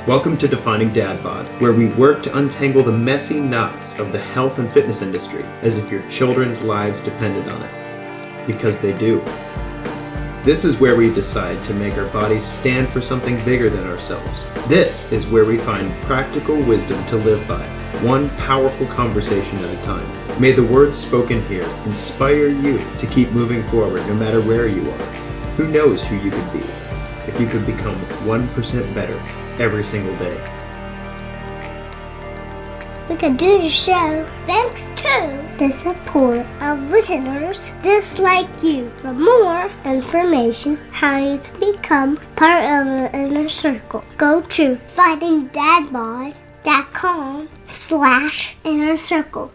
Welcome to Defining Dad Bod, where we work to untangle the messy knots of the health and fitness industry as if your children's lives depended on it. Because they do. This is where we decide to make our bodies stand for something bigger than ourselves. This is where we find practical wisdom to live by, one powerful conversation at a time. May the words spoken here inspire you to keep moving forward no matter where you are. Who knows who you could be if you could become 1% better every single day. We can do the show thanks to the support of listeners just like you. For more information how you can become part of the inner circle, go to findingdadbod.com/inner circle.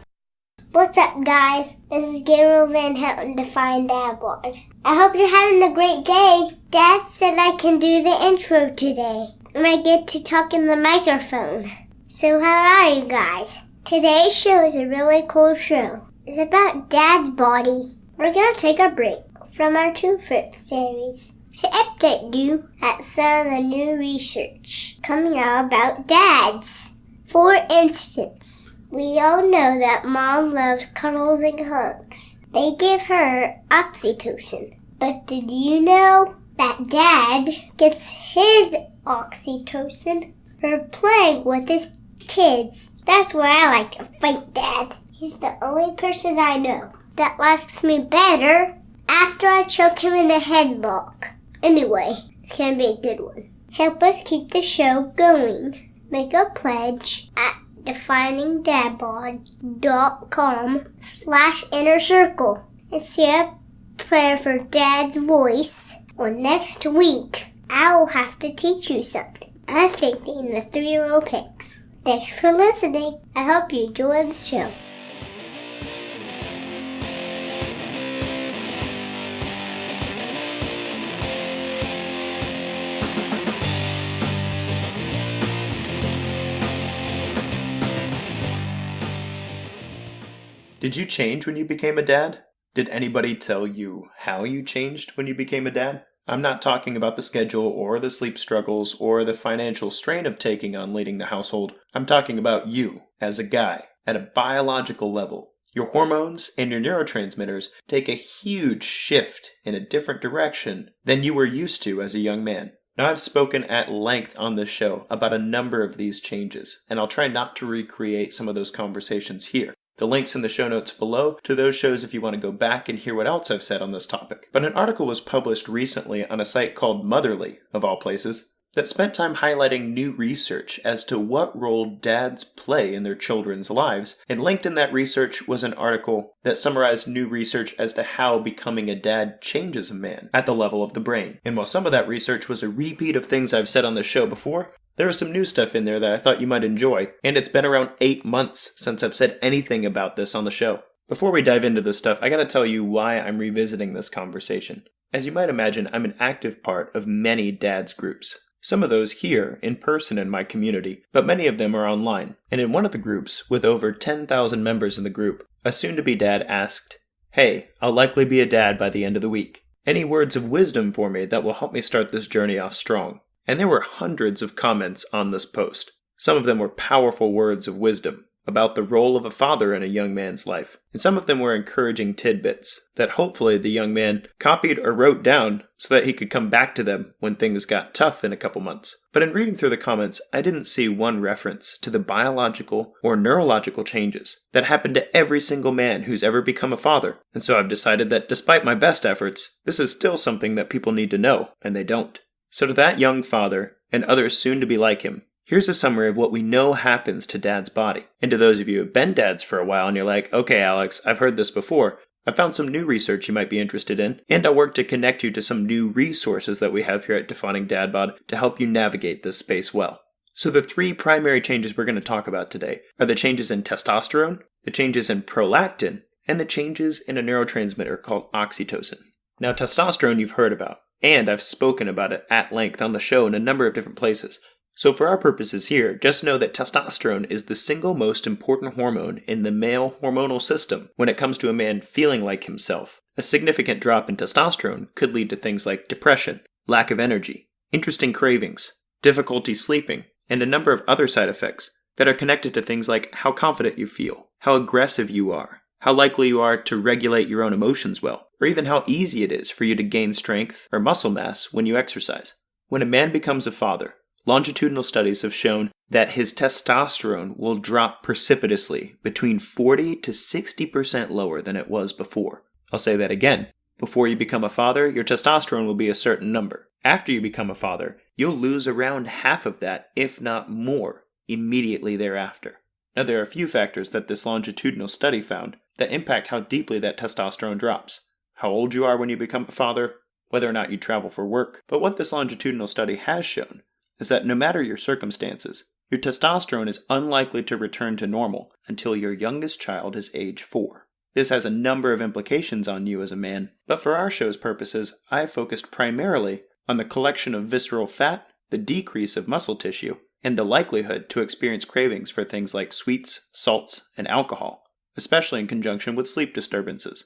What's up, guys? This is Gabriel Van Houten to Find Dad Bod. I hope you're having a great day. Dad said I can do the intro today, and I get to talk in the microphone. So how are you guys? Today's show is a really cool show. It's about Dad's body. We're going to take a break from our TRUFIT series to update you at some of the new research coming out about dads. For instance, we all know that Mom loves cuddles and hugs. They give her Oxytocin. But did you know that Dad gets his Oxytocin for playing with his kids? That's why I like to fight Dad. He's the only person I know that likes me better after I choke him in a headlock. Anyway, it's gonna be a good one. Help us keep the show going. Make a pledge at definingdadbod.com/inner circle and say a prayer for Dad's voice. Or next week, I will have to teach you something. I'm thinking the 3 little pigs. Thanks for listening. I hope you enjoy the show. Did you change when you became a dad? Did anybody tell you how you changed when you became a dad? I'm not talking about the schedule or the sleep struggles or the financial strain of taking on leading the household. I'm talking about you as a guy at a biological level. Your hormones and your neurotransmitters take a huge shift in a different direction than you were used to as a young man. Now, I've spoken at length on this show about a number of these changes, and I'll try not to recreate some of those conversations here. The link's in the show notes below to those shows if you want to go back and hear what else I've said on this topic. But an article was published recently on a site called Motherly, of all places, that spent time highlighting new research as to what role dads play in their children's lives, and linked in that research was an article that summarized new research as to how becoming a dad changes a man at the level of the brain. And while some of that research was a repeat of things I've said on the show before, there was some new stuff in there that I thought you might enjoy, and it's been around 8 months since I've said anything about this on the show. Before we dive into this stuff, I gotta tell you why I'm revisiting this conversation. As you might imagine, I'm an active part of many dads groups. Some of those here, in person in my community, but many of them are online. And in one of the groups, with over 10,000 members in the group, a soon-to-be dad asked, "Hey, I'll likely be a dad by the end of the week. Any words of wisdom for me that will help me start this journey off strong?" And there were hundreds of comments on this post. Some of them were powerful words of wisdom about the role of a father in a young man's life. And some of them were encouraging tidbits that hopefully the young man copied or wrote down so that he could come back to them when things got tough in a couple months. But in reading through the comments, I didn't see one reference to the biological or neurological changes that happen to every single man who's ever become a father. And so I've decided that despite my best efforts, this is still something that people need to know, and they don't. So to that young father, and others soon to be like him, here's a summary of what we know happens to Dad's body. And to those of you who have been dads for a while and you're like, okay, Alex, I've heard this before, I found some new research you might be interested in, and I'll work to connect you to some new resources that we have here at Defining Dad Bod to help you navigate this space well. So the 3 primary changes we're going to talk about today are the changes in testosterone, the changes in prolactin, and the changes in a neurotransmitter called oxytocin. Now, testosterone you've heard about, and I've spoken about it at length on the show in a number of different places. So for our purposes here, just know that testosterone is the single most important hormone in the male hormonal system when it comes to a man feeling like himself. A significant drop in testosterone could lead to things like depression, lack of energy, interesting cravings, difficulty sleeping, and a number of other side effects that are connected to things like how confident you feel, how aggressive you are, how likely you are to regulate your own emotions well, or even how easy it is for you to gain strength or muscle mass when you exercise. When a man becomes a father, longitudinal studies have shown that his testosterone will drop precipitously between 40 to 60% lower than it was before. I'll say that again. Before you become a father, your testosterone will be a certain number. After you become a father, you'll lose around half of that, if not more, immediately thereafter. Now, there are a few factors that this longitudinal study found that impact how deeply that testosterone drops. How old you are when you become a father, whether or not you travel for work. But what this longitudinal study has shown is that no matter your circumstances, your testosterone is unlikely to return to normal until your youngest child is age 4. This has a number of implications on you as a man, but for our show's purposes, I have focused primarily on the collection of visceral fat, the decrease of muscle tissue, and the likelihood to experience cravings for things like sweets, salts, and alcohol, especially in conjunction with sleep disturbances.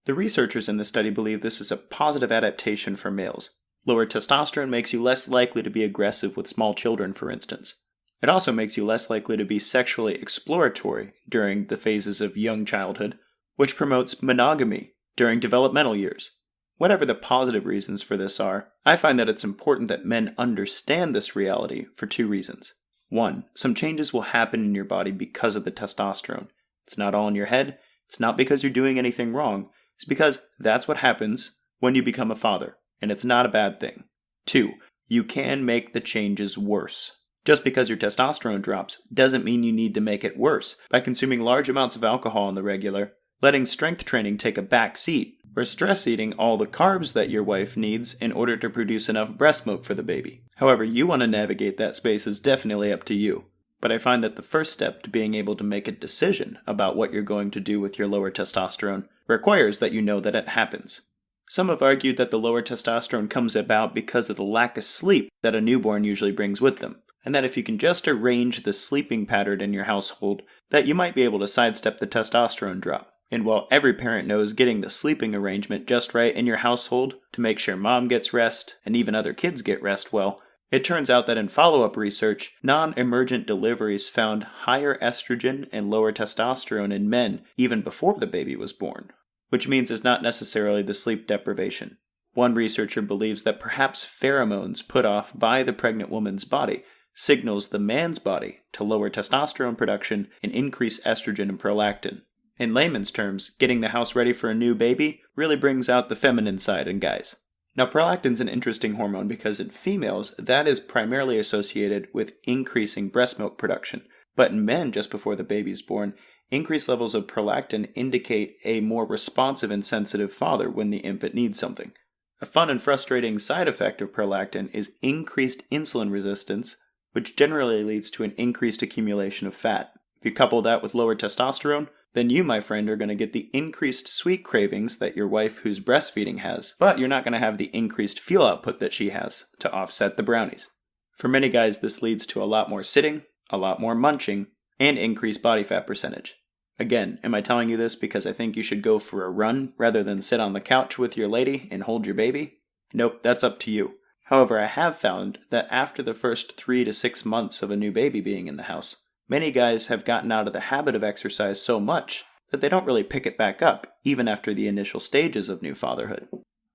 The researchers in this study believe this is a positive adaptation for males. Lower testosterone makes you less likely to be aggressive with small children, for instance. It also makes you less likely to be sexually exploratory during the phases of young childhood, which promotes monogamy during developmental years. Whatever the positive reasons for this are, I find that it's important that men understand this reality for 2 reasons. 1, some changes will happen in your body because of the testosterone. It's not all in your head. It's not because you're doing anything wrong. It's because that's what happens when you become a father, and it's not a bad thing. 2, you can make the changes worse. Just because your testosterone drops doesn't mean you need to make it worse by consuming large amounts of alcohol on the regular, letting strength training take a back seat, or stress eating all the carbs that your wife needs in order to produce enough breast milk for the baby. However you want to navigate that space is definitely up to you. But I find that the first step to being able to make a decision about what you're going to do with your lower testosterone requires that you know that it happens. Some have argued that the lower testosterone comes about because of the lack of sleep that a newborn usually brings with them, and that if you can just arrange the sleeping pattern in your household, that you might be able to sidestep the testosterone drop. And while every parent knows getting the sleeping arrangement just right in your household to make sure mom gets rest and even other kids get rest well, it turns out that in follow-up research, non-emergent deliveries found higher estrogen and lower testosterone in men even before the baby was born, which means it's not necessarily the sleep deprivation. One researcher believes that perhaps pheromones put off by the pregnant woman's body signals the man's body to lower testosterone production and increase estrogen and prolactin. In layman's terms, getting the house ready for a new baby really brings out the feminine side in guys. Now, prolactin's an interesting hormone because in females, that is primarily associated with increasing breast milk production. But in men, just before the baby's born, increased levels of prolactin indicate a more responsive and sensitive father when the infant needs something. A fun and frustrating side effect of prolactin is increased insulin resistance, which generally leads to an increased accumulation of fat. If you couple that with lower testosterone, then you, my friend, are going to get the increased sweet cravings that your wife who's breastfeeding has, but you're not going to have the increased fuel output that she has to offset the brownies. For many guys, this leads to a lot more sitting, a lot more munching, and increased body fat percentage. Again, am I telling you this because I think you should go for a run rather than sit on the couch with your lady and hold your baby? Nope, that's up to you. However, I have found that after the first 3 to 6 months of a new baby being in the house, many guys have gotten out of the habit of exercise so much that they don't really pick it back up, even after the initial stages of new fatherhood.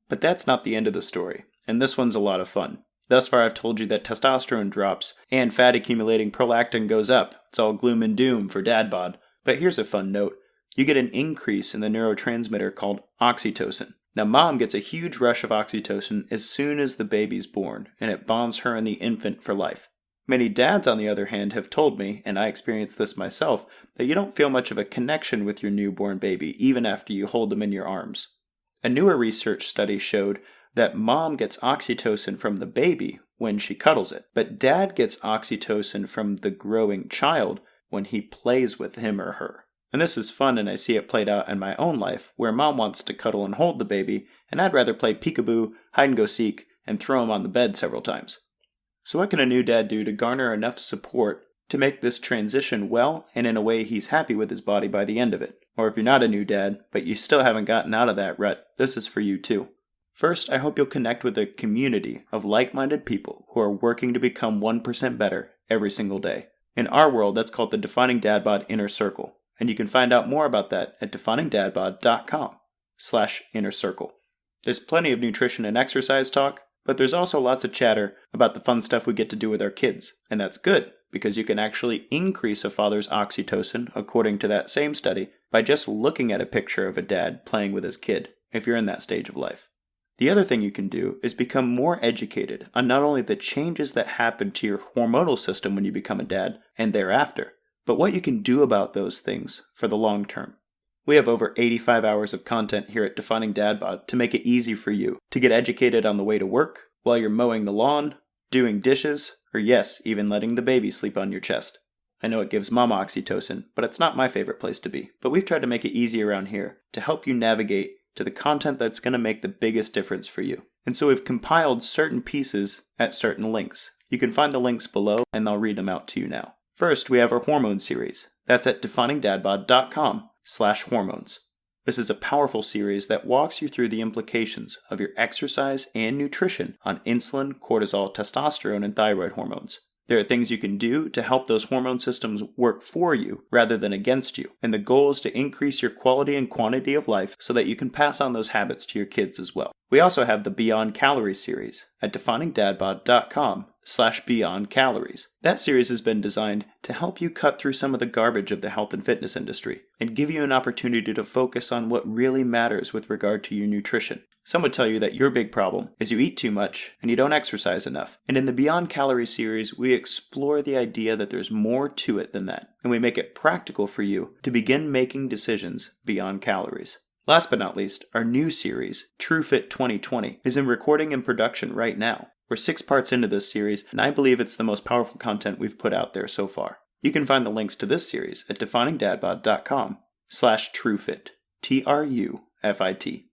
But that's not the end of the story, and this one's a lot of fun. Thus far I've told you that testosterone drops, and fat-accumulating prolactin goes up. It's all gloom and doom for Dad Bod. But here's a fun note. You get an increase in the neurotransmitter called oxytocin. Now mom gets a huge rush of oxytocin as soon as the baby's born, and it bonds her and the infant for life. Many dads, on the other hand, have told me, and I experienced this myself, that you don't feel much of a connection with your newborn baby even after you hold them in your arms. A newer research study showed that mom gets oxytocin from the baby when she cuddles it, but dad gets oxytocin from the growing child when he plays with him or her. And this is fun, and I see it played out in my own life, where mom wants to cuddle and hold the baby, and I'd rather play peekaboo, hide-and-go-seek, and throw him on the bed several times. So what can a new dad do to garner enough support to make this transition well and in a way he's happy with his body by the end of it? Or if you're not a new dad, but you still haven't gotten out of that rut, this is for you too. First, I hope you'll connect with a community of like-minded people who are working to become 1% better every single day. In our world, that's called the Defining Dad Bod Inner Circle. And you can find out more about that at definingdadbod.com/inner circle. There's plenty of nutrition and exercise talk, but there's also lots of chatter about the fun stuff we get to do with our kids. And that's good, because you can actually increase a father's oxytocin, according to that same study, by just looking at a picture of a dad playing with his kid, if you're in that stage of life. The other thing you can do is become more educated on not only the changes that happen to your hormonal system when you become a dad and thereafter, but what you can do about those things for the long term. We have over 85 hours of content here at Defining Dad Bod to make it easy for you to get educated on the way to work, while you're mowing the lawn, doing dishes, or yes, even letting the baby sleep on your chest. I know it gives mama oxytocin, but it's not my favorite place to be. But we've tried to make it easy around here to help you navigate to the content that's going to make the biggest difference for you. And so we've compiled certain pieces at certain links. You can find the links below, and I'll read them out to you now. First, we have our Hormone Series. That's at definingdadbod.com/hormones. This is a powerful series that walks you through the implications of your exercise and nutrition on insulin, cortisol, testosterone, and thyroid hormones. There are things you can do to help those hormone systems work for you rather than against you. And the goal is to increase your quality and quantity of life so that you can pass on those habits to your kids as well. We also have the Beyond Calories series at definingdadbod.com/beyond calories. That series has been designed to help you cut through some of the garbage of the health and fitness industry and give you an opportunity to focus on what really matters with regard to your nutrition. Some would tell you that your big problem is you eat too much and you don't exercise enough. And in the Beyond Calories series, we explore the idea that there's more to it than that, and we make it practical for you to begin making decisions beyond calories. Last but not least, our new series, TRUFIT 2020, is in recording and production right now. We're 6 parts into this series, and I believe it's the most powerful content we've put out there so far. You can find the links to this series at definingdadbod.com/TRUFIT, TRUFIT.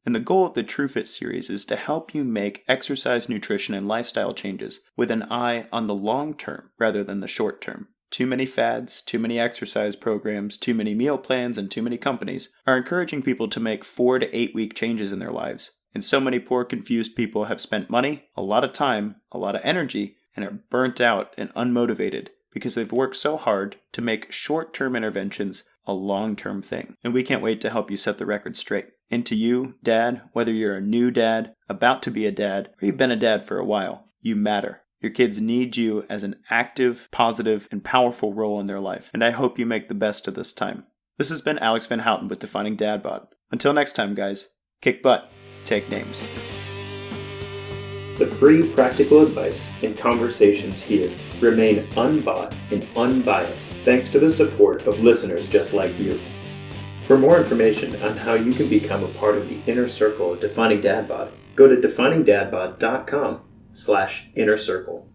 And the goal of the TRUFIT series is to help you make exercise, nutrition, and lifestyle changes with an eye on the long term rather than the short term. Too many fads, too many exercise programs, too many meal plans, and too many companies are encouraging people to make 4 to 8 week changes in their lives. And so many poor, confused people have spent money, a lot of time, a lot of energy, and are burnt out and unmotivated because they've worked so hard to make short-term interventions a long-term thing. And we can't wait to help you set the record straight. And to you, Dad, whether you're a new dad, about to be a dad, or you've been a dad for a while, you matter. Your kids need you as an active, positive, and powerful role in their life, and I hope you make the best of this time. This has been Alex Van Houten with Defining Dad Bod. Until next time, guys, kick butt, take names. The free practical advice and conversations here remain unbought and unbiased thanks to the support of listeners just like you. For more information on how you can become a part of the inner circle of Defining Dad Bod, go to definingdadbod.com/inner circle.